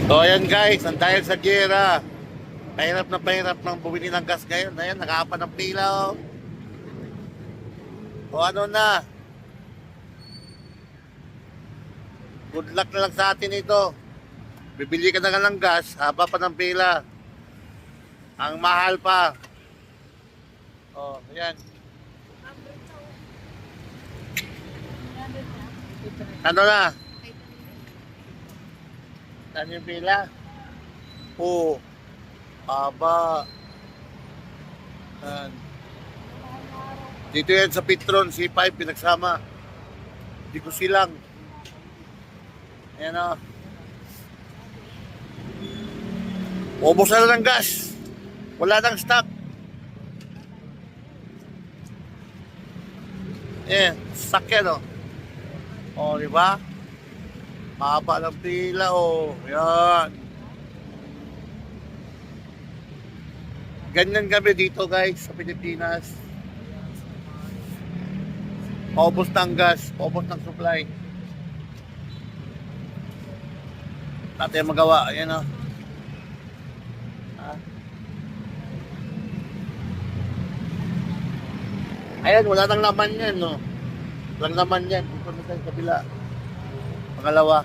So ayan guys, ang dahil sa gera, pahirap ng bumili ng gas ngayon. Ayan, nakapa ng pila oh. O ano na, good luck na lang sa atin ito. Bibili ka na nga ng gas, haba pa ng pila. Ang mahal pa. O, ayan. Ano na? Saan yung pila? Oo. Haba. Ayan. Dito yan sa Petron, C5, pinagsama. Hindi ko silang. Ayan o. Ubos na lang ng gas. Wala nang stock. Ayan, sakyan o. O, di ba? Mahaba ng pila o. Ayan. Ganyan kami dito guys sa Pilipinas. Paubos ng gas, paubos ng supply. Natin magawa, ayan o. Ayan, wala nang laman yan, no? Walang laman yan. Dito na tayo sa kabila. Pangalawa.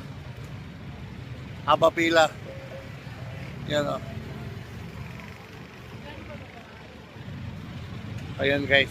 Haba pila. Ayan o. Ayan guys.